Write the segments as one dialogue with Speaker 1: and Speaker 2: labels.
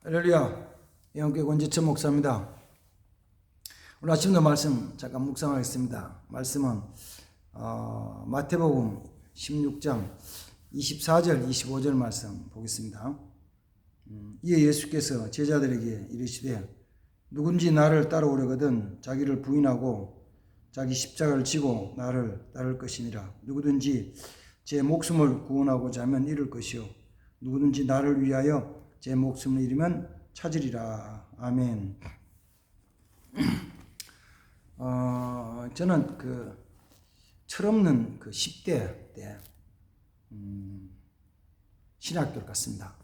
Speaker 1: 할렐루야. 영교회 권지천 목사입니다. 오늘 아침도 말씀 잠깐 묵상하겠습니다. 말씀은 마태복음 16장 24절 25절 말씀 보겠습니다. 이에 예수께서 제자들에게 이르시되 누군지 나를 따라오려거든 자기를 부인하고 자기 십자가를 지고 나를 따를 것이니라. 누구든지 제 목숨을 구원하고자 하면 잃을 것이요 누구든지 나를 위하여 제 목숨을 잃으면 찾으리라. 아멘. 저는 철없는 10대 때 신학교를 갔습니다.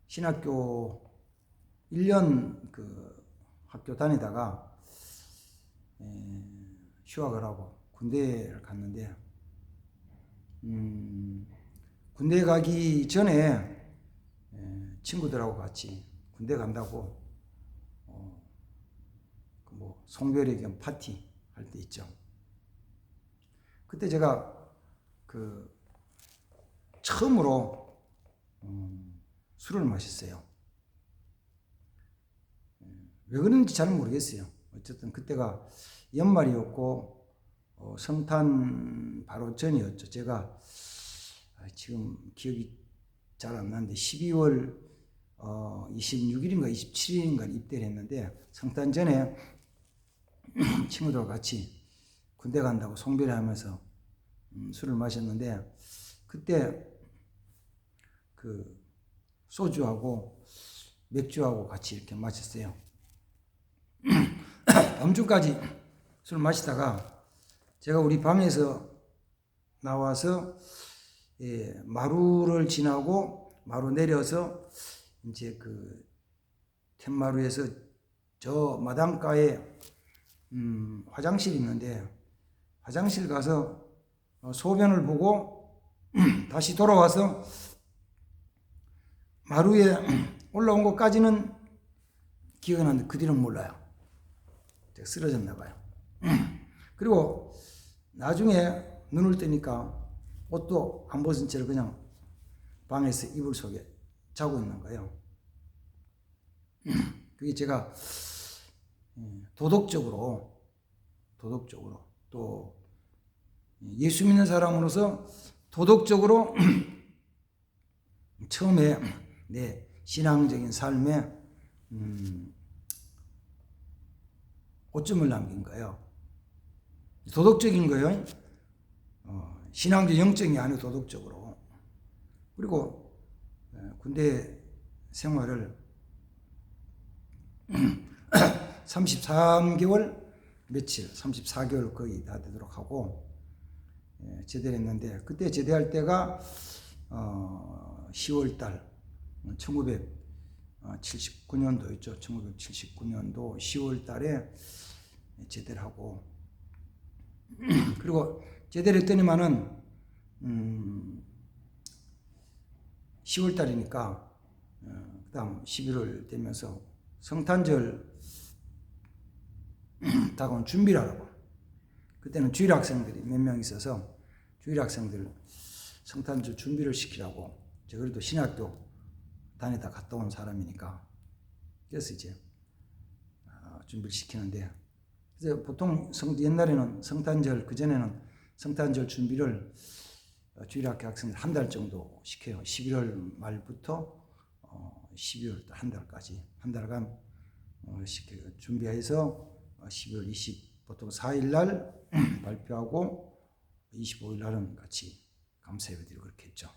Speaker 1: 신학교 1년 학교 다니다가 휴학을 하고 군대를 갔는데 군대 가기 전에 친구들하고 같이 군대 간다고 송별회 겸 파티 할 때 있죠. 그때 제가 처음으로 술을 마셨어요. 왜 그런지 잘 모르겠어요. 어쨌든 그때가 연말이었고 성탄 바로 전이었죠. 제가 지금 기억이 잘 안 나는데 12월 26일인가 27일인가 입대를 했는데 성탄 전에 친구들과 같이 군대 간다고 송별회 하면서 술을 마셨는데 그때 소주하고 맥주하고 같이 이렇게 마셨어요. 밤중까지 술 마시다가 제가 우리 방에서 나와서 마루를 지나고 마루 내려서 이제 툇마루에서 저 마당가에 화장실이 있는데 화장실 가서 소변을 보고 다시 돌아와서 마루에 올라온 것까지는 기억이 나는데 그 뒤는 몰라요. 제가 쓰러졌나 봐요. 그리고 나중에 눈을 뜨니까 옷도 안 벗은 채로 그냥 방에서 이불 속에 자고 있는 거예요. 그게 제가 도덕적으로 또 예수 믿는 사람으로서 도덕적으로 처음에 내 신앙적인 삶에 오점을 남긴 거예요. 도덕적인 거예요. 신앙적 영적이 아니고 도덕적으로. 그리고 군대 생활을 33개월 며칠 34개월 거의 다 되도록 하고 제대를 했는데 그때 제대할 때가 10월달 1979년도였죠. 1979년도 10월달에 제대를 하고 그리고 제대를 했더니만은 10월달이니까 그 다음 11월 되면서 성탄절 다가온 준비를 하라고. 그때는 주일 학생들이 몇 명 있어서 주일 학생들 성탄절 준비를 시키라고. 제가 그래도 신학교 다니다 갔다 온 사람이니까 그래서 이제 준비를 시키는데 그래서 보통 옛날에는 성탄절 그전에는 성탄절 준비를 주일학교 학생들 한 달 정도 시켜요. 11월 말부터 12월 한 달까지 한 달간 시켜요. 준비해서 12월 20 보통 4일 날 발표하고 25일 날은 같이 감사예배드리고 그렇게 했죠.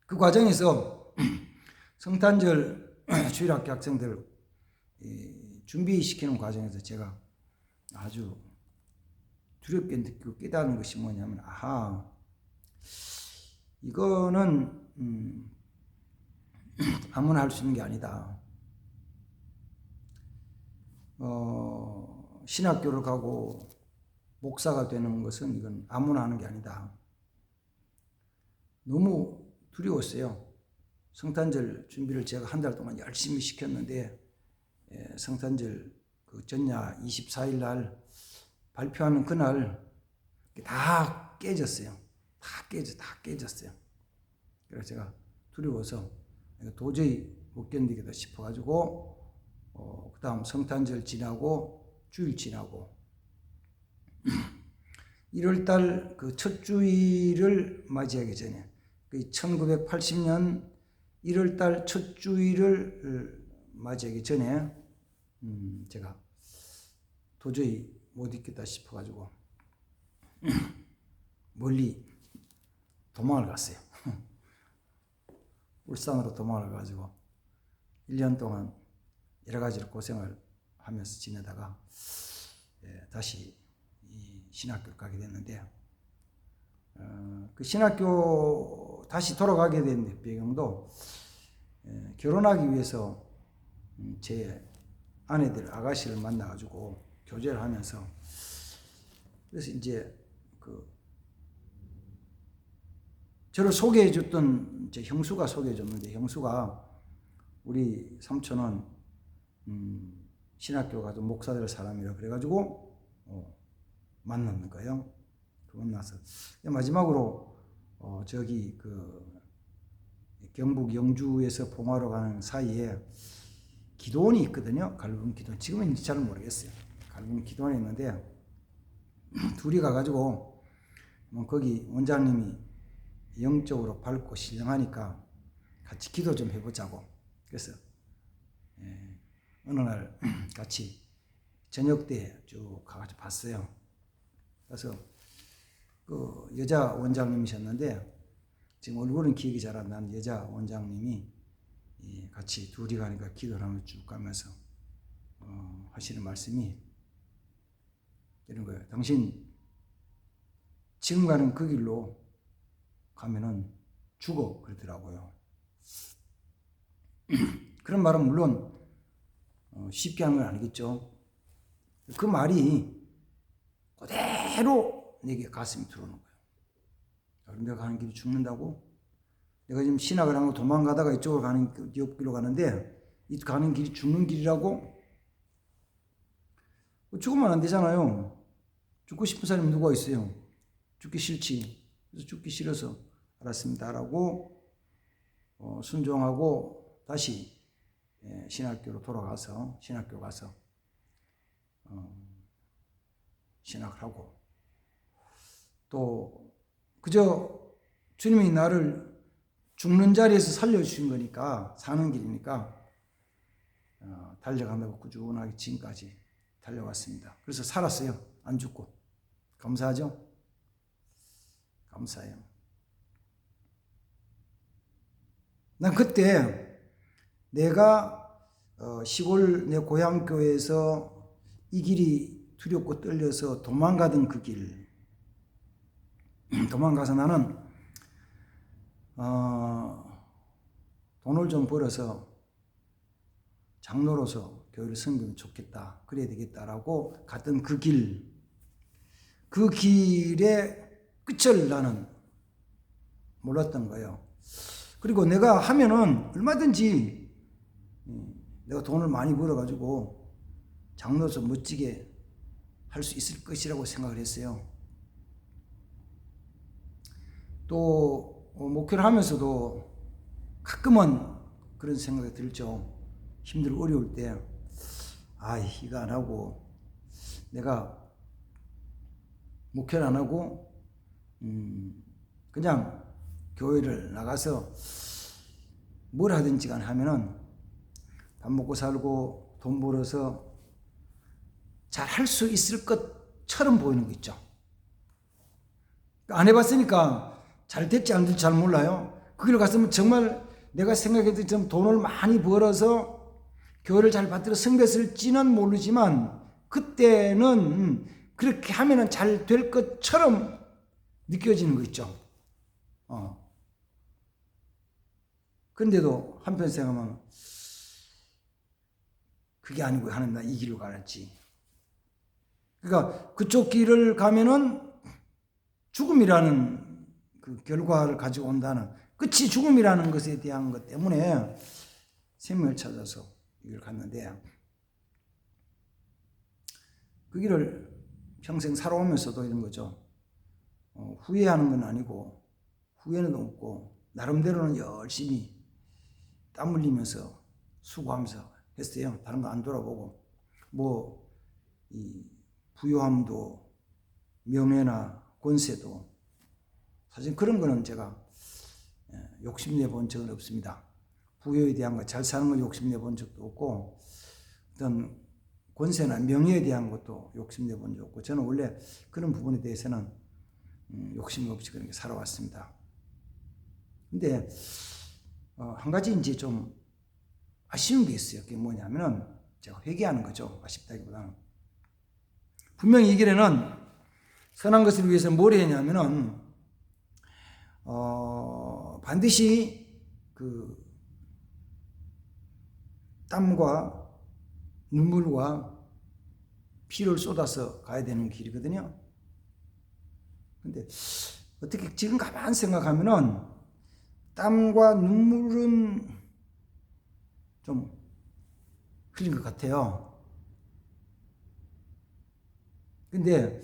Speaker 1: 그 과정에서 성탄절 주일학교 학생들 준비시키는 과정에서 제가 아주 두렵게 느끼고 깨달은 것이 뭐냐면 이거는 아무나 할 수 있는 게 아니다. 신학교를 가고 목사가 되는 것은 이건 아무나 하는 게 아니다. 너무 두려웠어요. 성탄절 준비를 제가 한 달 동안 열심히 시켰는데 성탄절 전야 24일 날 발표하는 그날 다 깨졌어요. 다 깨졌어요. 그래서 제가 두려워서 도저히 못 견디겠다 싶어가지고 그 다음 성탄절 지나고 주일 지나고 1월달 그 첫 주일을 맞이하기 전에 1980년 1월달 첫 주일을 맞이하기 전에 제가 도저히 못 있겠다 싶어가지고 멀리 도망을 갔어요. 울산으로 도망을 가지고 1년 동안 여러 가지로 고생을 하면서 지내다가 다시 이 신학교를 가게 됐는데 그 신학교 다시 돌아가게 된 배경도 결혼하기 위해서 제 아내들 아가씨를 만나가지고 교제를 하면서 그래서 이제 저를 소개해줬던 제 형수가 소개해줬는데 형수가 우리 삼촌은 신학교 가서 목사 될 사람이라 그래가지고 만났는 거예요. 만나서 마지막으로 저기 경북 영주에서 봉화로 가는 사이에 기도원이 있거든요. 갈분 기도원. 지금은 잘 모르겠어요. 갈분 기도원이 있는데 둘이 가가지고 거기 원장님이 영적으로 밝고 신령하니까 같이 기도 좀 해보자고. 그래서 어느 날 같이 저녁 때 쭉 가가지고 봤어요. 그래서 그 여자 원장님이셨는데 지금 얼굴은 기억이 잘 안 나는 여자 원장님이 같이 둘이 가니까 기도를 하면서 쭉 가면서 하시는 말씀이 이런 거예요. 당신 지금 가는 그 길로 가면은 죽어 그러더라고요. 그런 말은 물론 쉽게 하는 건 아니겠죠. 그 말이 그대로 내게 가슴이 들어오는 거예요. 내가 가는 길이 죽는다고? 내가 지금 신학을 하고 도망가다가 이쪽으로 가는 옆길로 가는데 이 가는 길이 죽는 길이라고? 죽으면 안 되잖아요. 죽고 싶은 사람이 누가 있어요? 죽기 싫지. 그래서 죽기 싫어서 알았습니다 라고 순종하고 다시 신학교로 돌아가서 신학교 가서 신학을 하고 또 그저 주님이 나를 죽는 자리에서 살려주신 거니까 사는 길이니까 달려간다고 꾸준하게 지금까지 달려왔습니다. 그래서 살았어요. 안 죽고. 감사하죠? 감사해요. 난 그때 내가 시골 내 고향 교회에서 이 길이 두렵고 떨려서 도망가던 그 길, 도망가서 나는 돈을 좀 벌어서 장로로서 교회를 섬기면 좋겠다, 그래야 되겠다라고 갔던 그 길, 그 길의 끝을 나는 몰랐던 거예요. 그리고 내가 하면은 얼마든지 내가 돈을 많이 벌어가지고 장로로서 멋지게 할 수 있을 것이라고 생각을 했어요. 또 목회를 하면서도 가끔은 그런 생각이 들죠. 힘들고 어려울 때 이거 안 하고 내가 목회를 안 하고 그냥 교회를 나가서 뭘 하든지 간에 하면은 밥 먹고 살고 돈 벌어서 잘 할 수 있을 것처럼 보이는 거 있죠. 안 해봤으니까 잘 될지 안 될지 잘 몰라요. 그 길을 갔으면 정말 내가 생각했던 좀 돈을 많이 벌어서 교회를 잘 받들어 섬겼을지는 모르지만 그때는 그렇게 하면은 잘 될 것처럼 느껴지는 거 있죠. 그런데도 한편 생각하면 그게 아니고 하는 나 이 길로 가랬지. 그러니까 그쪽 길을 가면은 죽음이라는 그 결과를 가지고 온다는 끝이 죽음이라는 것에 대한 것 때문에 생명을 찾아서 이 길을 갔는데 그 길을 평생 살아오면서도 이런 거죠. 후회하는 건 아니고 후회는 없고 나름대로는 열심히 땀 흘리면서 수고하면서 했어요. 다른 거 안 돌아보고 이 부유함도 명예나 권세도 사실 그런 거는 제가 욕심내 본 적은 없습니다. 부여에 대한 거, 잘 사는 걸 욕심내 본 적도 없고 어떤 권세나 명예에 대한 것도 욕심내 본 적 없고 저는 원래 그런 부분에 대해서는 욕심 없이 그렇게 살아왔습니다. 근데 한 가지 이제 좀 아쉬운 게 있어요. 그게 뭐냐면은 제가 회개하는 거죠. 아쉽다기보다는 분명히 이 길에는 선한 것을 위해서 뭘 했냐면은 반드시 그 땀과 눈물과 피를 쏟아서 가야 되는 길이거든요. 근데 어떻게 지금 가만 생각하면은 땀과 눈물은 좀 흘린 것 같아요. 근데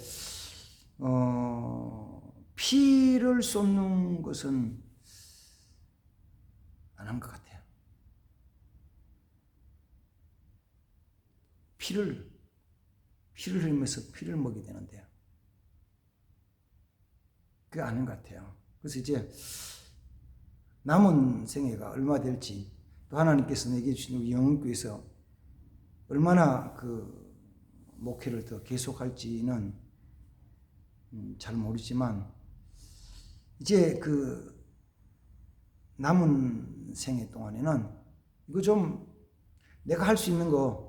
Speaker 1: 피를 쏟는 것은 안 한 것 같아요. 피를 흘리면서 피를 먹게 되는데요. 그게 아닌 것 같아요. 그래서 이제 남은 생애가 얼마 될지 또 하나님께서 내게 주신 우리 영혼교회에서 얼마나 그 목회를 더 계속할지는 잘 모르지만 이제 그 남은 생애 동안에는 이거 좀 내가 할 수 있는 거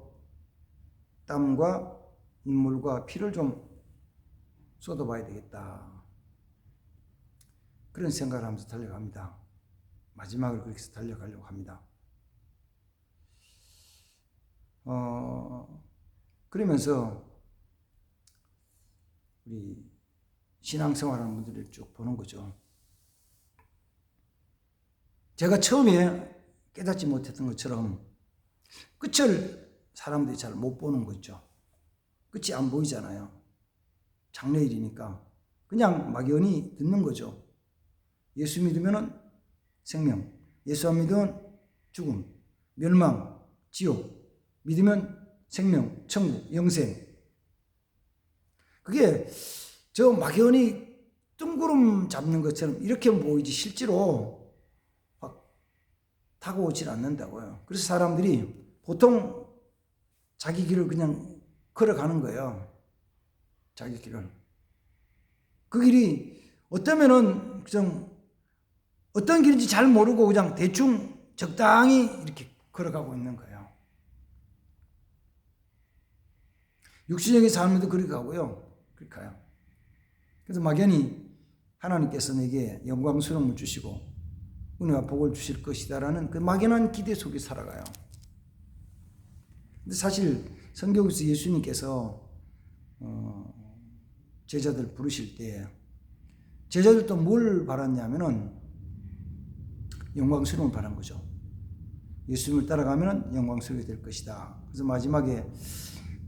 Speaker 1: 땀과 눈물과 피를 좀 쏟아봐야 되겠다. 그런 생각을 하면서 달려갑니다. 마지막을 그렇게 해서 달려가려고 합니다. 그러면서 우리 신앙생활하는 분들을 쭉 보는 거죠. 제가 처음에 깨닫지 못했던 것처럼 끝을 사람들이 잘 못 보는 거죠. 끝이 안 보이잖아요. 장래일이니까 그냥 막연히 듣는 거죠. 예수 믿으면 생명, 예수 안 믿으면 죽음, 멸망, 지옥, 믿으면 생명, 천국, 영생. 그게 저 막연히 뜬구름 잡는 것처럼 이렇게 보이지 실제로 막 다가오질 않는다고요. 그래서 사람들이 보통 자기 길을 그냥 걸어가는 거예요. 자기 길을. 그 길이 어떠면은 그냥 어떤 길인지 잘 모르고 그냥 대충 적당히 이렇게 걸어가고 있는 거예요. 육신적인 삶에도 그렇게 가고요. 그렇게 가요. 그래서 막연히 하나님께서 내게 영광스러움을 주시고 은혜와 복을 주실 것이다라는 그 막연한 기대 속에 살아가요. 근데 사실 성경에서 예수님께서 제자들 부르실 때 제자들도 뭘 바랐냐면은 영광스러움을 바란 거죠. 예수님을 따라가면 영광스럽게 될 것이다. 그래서 마지막에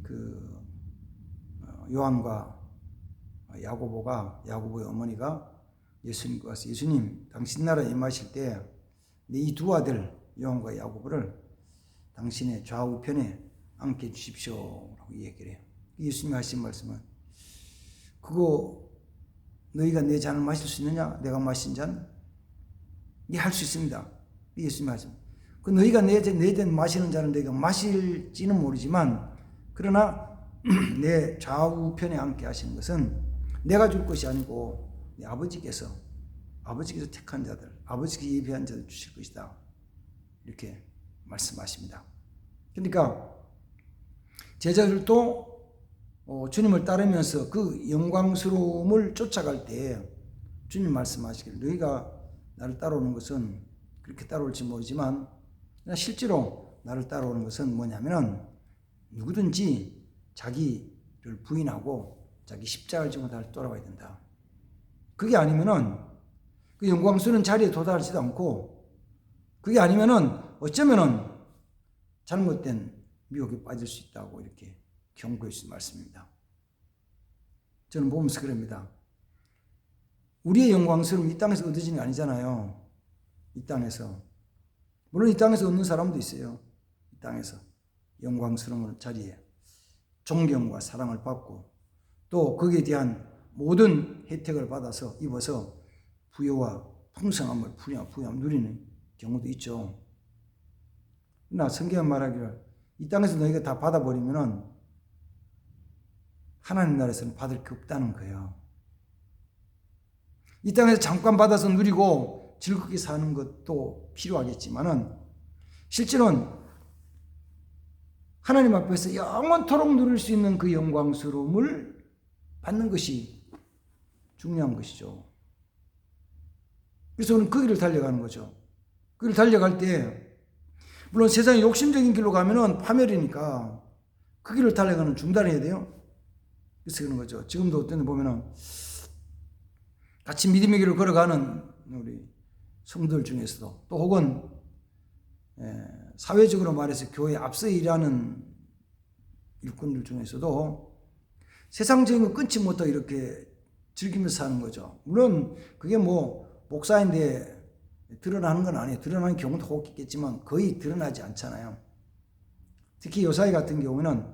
Speaker 1: 그 요한과 야고보의 어머니가 예수님께 와서 예수님 당신 나라에 임하실 때 이 두 아들 요한과 야고보를 당신의 좌우편에 앉게 주십시오 라고 얘기를 해요. 예수님이 하신 말씀은 그거 너희가 내 잔을 마실 수 있느냐? 내가 마신 잔? 네, 할 수 있습니다. 예수님이 하신 그 너희가 내 잔 마시는 잔을 내가 마실지는 모르지만 그러나 내 좌우편에 앉게 하시는 것은 내가 줄 것이 아니고 내 아버지께서 택한 자들, 아버지께서 예비한 자들 주실 것이다. 이렇게 말씀하십니다. 그러니까 제자들도 주님을 따르면서 그 영광스러움을 쫓아갈 때 주님 말씀하시기를 너희가 나를 따라오는 것은 그렇게 따라올지 모르지만 실제로 나를 따라오는 것은 뭐냐면은 누구든지 자기를 부인하고 자기 십자가를 지고 나를 따라와야 된다. 그게 아니면은 그 영광스러운 자리에 도달하지도 않고 그게 아니면은 어쩌면은 잘못된 미혹에 빠질 수 있다고 이렇게 경고해 주신 말씀입니다. 저는 보면서 그럽니다. 우리의 영광스러움이 이 땅에서 얻어지는 게 아니잖아요. 이 땅에서. 물론 이 땅에서 얻는 사람도 있어요. 이 땅에서 영광스러운 자리에 존경과 사랑을 받고 또 거기에 대한 모든 혜택을 받아서 입어서 부여와 풍성함을 부여함 누리는 경우도 있죠. 그러나 성경은 말하기를 이 땅에서 너희가 다 받아버리면은 하나님 나라에서는 받을 게 없다는 거예요. 이 땅에서 잠깐 받아서 누리고 즐겁게 사는 것도 필요하겠지만은 실제로는 하나님 앞에서 영원토록 누릴 수 있는 그 영광스러움을 받는 것이 중요한 것이죠. 그래서 우리는 그 길을 달려가는 거죠. 그 길을 달려갈 때 물론 세상에 욕심적인 길로 가면은 파멸이니까 그 길을 달려가는 중단해야 돼요. 그래서 그런 거죠. 지금도 어떤 데 보면은 같이 믿음의 길을 걸어가는 우리 성도들 중에서도 또 혹은 사회적으로 말해서 교회 앞서 일하는 일꾼들 중에서도 세상적인 거 끊지 못하고 이렇게 즐기면서 사는 거죠. 물론 그게 뭐 목사인데 드러나는 건 아니에요. 드러나는 경우도 혹 있겠지만 거의 드러나지 않잖아요. 특히 요사이 같은 경우는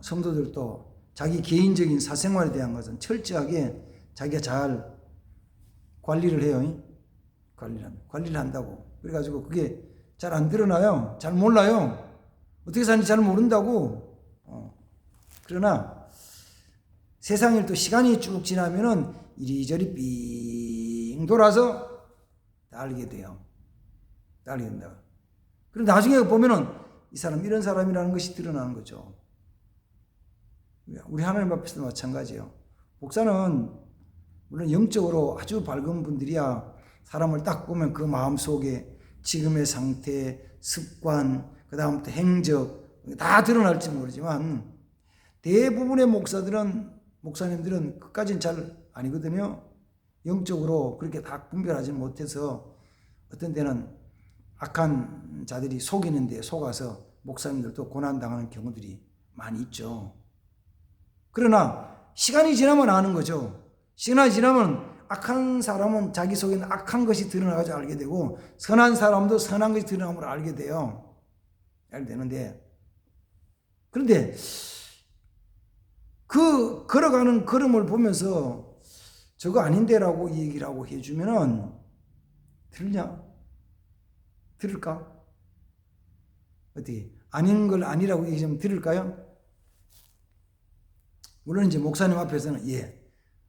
Speaker 1: 성도들도 자기 개인적인 사생활에 대한 것은 철저하게 자기가 잘 관리를 해요. 관리를 한다고. 그래가지고 그게 잘 안 드러나요. 잘 몰라요. 어떻게 사는지 잘 모른다고. 그러나 세상 일도 시간이 쭉 지나면은 이리저리 삥 돌아서 다 알게 돼요. 다 알게 된다. 그럼 나중에 보면은 이 사람 이런 사람이라는 것이 드러나는 거죠. 우리 하나님 앞에서도 마찬가지예요. 목사는 물론 영적으로 아주 밝은 분들이야 사람을 딱 보면 그 마음속에 지금의 상태, 습관, 그 다음부터 행적 다 드러날지 모르지만 대부분의 목사님들은 그까지는 잘 아니거든요. 영적으로 그렇게 다 분별하지 못해서 어떤 때는 악한 자들이 속이는 데 속아서 목사님들도 고난당하는 경우들이 많이 있죠. 그러나 시간이 지나면 아는 거죠. 시간이 지나면 악한 사람은 자기 속에 있는 악한 것이 드러나가지고 알게 되고 선한 사람도 선한 것이 드러나면 알게 돼요. 알게 되는데 그런데 그 걸어가는 걸음을 보면서 저거 아닌데라고 얘기를 하고 해주면은 들냐? 들을까? 어떻게 아닌 걸 아니라고 얘기하면 들을까요? 물론 이제 목사님 앞에서는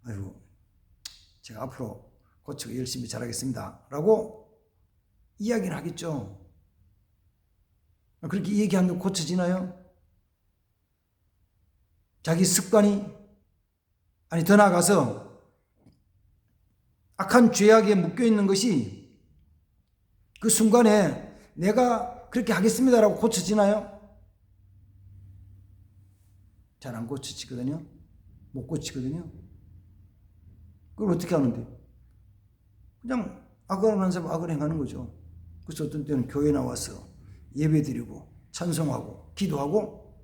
Speaker 1: 아이고 제가 앞으로 고치고 열심히 잘하겠습니다 라고 이야기는 하겠죠. 그렇게 얘기하면 고쳐지나요? 자기 습관이 아니 더 나아가서 악한 죄악에 묶여있는 것이 그 순간에 내가 그렇게 하겠습니다라고 고쳐지나요? 잘 안 고쳐지거든요. 못 고치거든요. 그걸 어떻게 하는데? 그냥 악을 하는 사람 악을 행하는 거죠. 그래서 어떤 때는 교회 나와서 예배 드리고 찬송하고 기도하고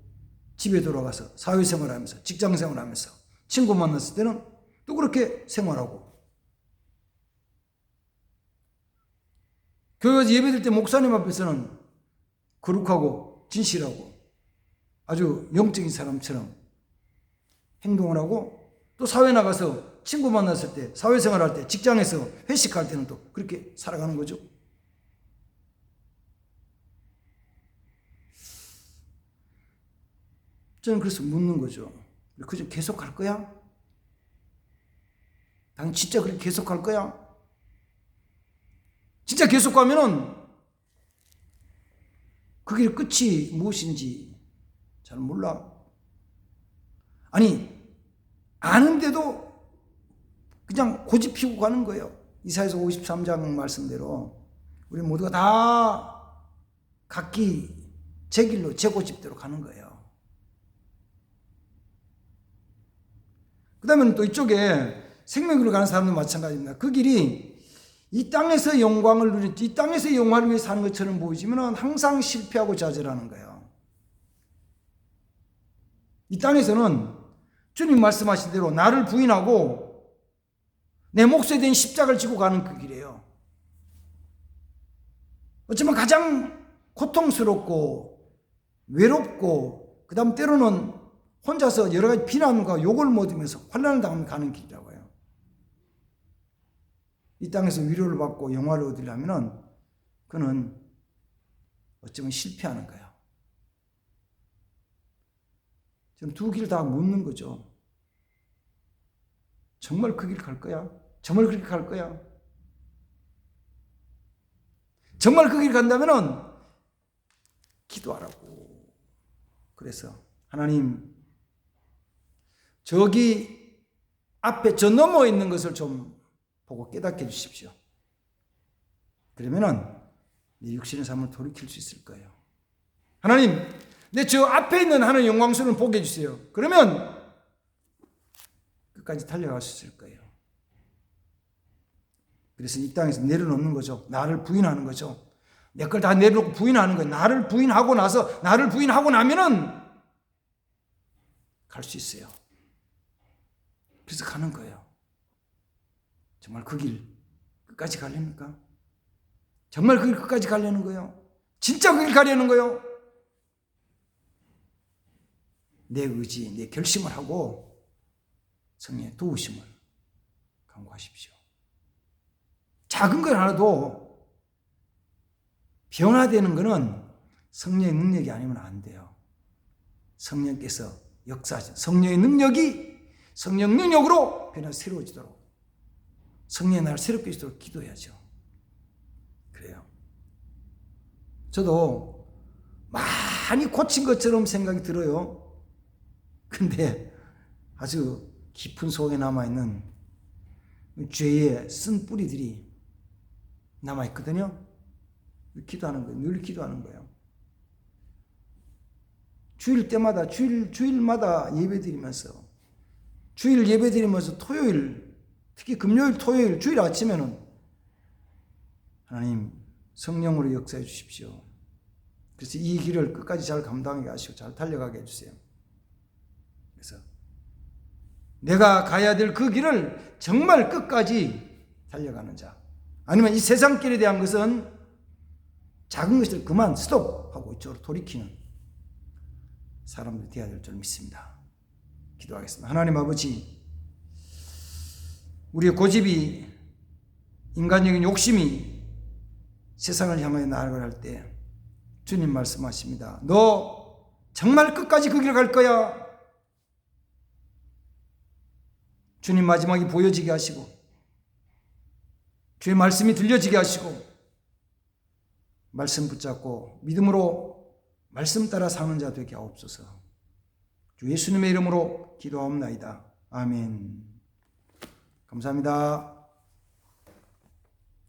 Speaker 1: 집에 돌아가서 사회생활하면서 직장생활하면서 친구 만났을 때는 또 그렇게 생활하고 교회에서 예배 드릴 때 목사님 앞에서는 거룩하고 진실하고 아주 영적인 사람처럼 행동을 하고 또 사회 나가서 친구 만났을 때 사회생활할 때 직장에서 회식할 때는 또 그렇게 살아가는 거죠. 저는 그래서 묻는 거죠. 그저 계속 할 거야? 당 진짜 그렇게 계속 할 거야? 진짜 계속 가면은 그 길 끝이 무엇인지 잘 몰라. 아니 아는데도 그냥 고집 피우고 가는 거예요. 이사야서 53장 말씀대로 우리 모두가 다 각기 제 길로 제 고집대로 가는 거예요. 그 다음에 또 이쪽에 생명길로 가는 사람도 마찬가지입니다. 그 길이 이 땅에서 영광을 누린, 이 땅에서 영광을 위해 사는 것처럼 보이지만 항상 실패하고 좌절하는 거예요. 이 땅에서는 주님 말씀하신 대로 나를 부인하고 내 몫에 대한 십자가를 지고 가는 그 길이에요. 어쩌면 가장 고통스럽고 외롭고 그 다음 때로는 혼자서 여러 가지 비난과 욕을 먹으면서 환난을 당하며 가는 길이라고 해요. 이 땅에서 위로를 받고 영화를 얻으려면 그는 어쩌면 실패하는 거예요. 지금 두 길 다 묻는 거죠. 정말 그 길 갈 거야? 정말 그렇게 갈 거야? 정말 그 길 간다면은 기도하라고. 그래서 하나님, 저기 앞에 저 넘어 있는 것을 좀 보고 깨닫게 해주십시오. 그러면은 내 육신의 삶을 돌이킬 수 있을 거예요. 하나님, 내 저 앞에 있는 하나님의 영광스러움을 보게 해주세요. 그러면 끝까지 달려갈 수 있을 거예요. 그래서 이 땅에서 내려놓는 거죠. 나를 부인하는 거죠. 내 걸 다 내려놓고 부인하는 거예요. 나를 부인하고 나서, 나를 부인하고 나면은 갈 수 있어요. 그래서 가는 거예요. 정말 그 길 끝까지 가려니까? 정말 그 길 끝까지 가려는 거예요? 진짜 그 길 가려는 거예요? 내 의지, 내 결심을 하고 성령의 도우심을 간구하십시오. 작은 것 하나도 변화되는 것은 성령의 능력이 아니면 안 돼요. 성령께서 역사하신 성령의 능력이 성령 능력으로 변화 새로워지도록 성령의 나를 새롭게 해주도록 기도해야죠. 그래요. 저도 많이 고친 것처럼 생각이 들어요. 근데 아주 깊은 속에 남아있는 죄의 쓴 뿌리들이 남아있거든요. 기도하는 거예요. 늘 기도하는 거예요. 주일 때마다, 주일마다 예배 드리면서, 주일 예배 드리면서 토요일, 특히 금요일, 토요일, 주일 아침에는 하나님 성령으로 역사해 주십시오. 그래서 이 길을 끝까지 잘 감당하게 하시고 잘 달려가게 해주세요. 그래서 내가 가야 될 그 길을 정말 끝까지 달려가는 자, 아니면 이 세상 길에 대한 것은 작은 것을 그만 스톱하고 이쪽으로 돌이키는 사람들이 되어야 될 줄 믿습니다. 기도하겠습니다. 하나님 아버지, 우리의 고집이, 인간적인 욕심이 세상을 향하여 나아갈 때 주님 말씀하십니다. 너 정말 끝까지 그 길 갈 거야. 주님 마지막에 보여지게 하시고 주의 말씀이 들려지게 하시고 말씀 붙잡고 믿음으로 말씀 따라 사는 자 되게 하옵소서. 주 예수님의 이름으로 기도하옵나이다. 아멘. 감사합니다.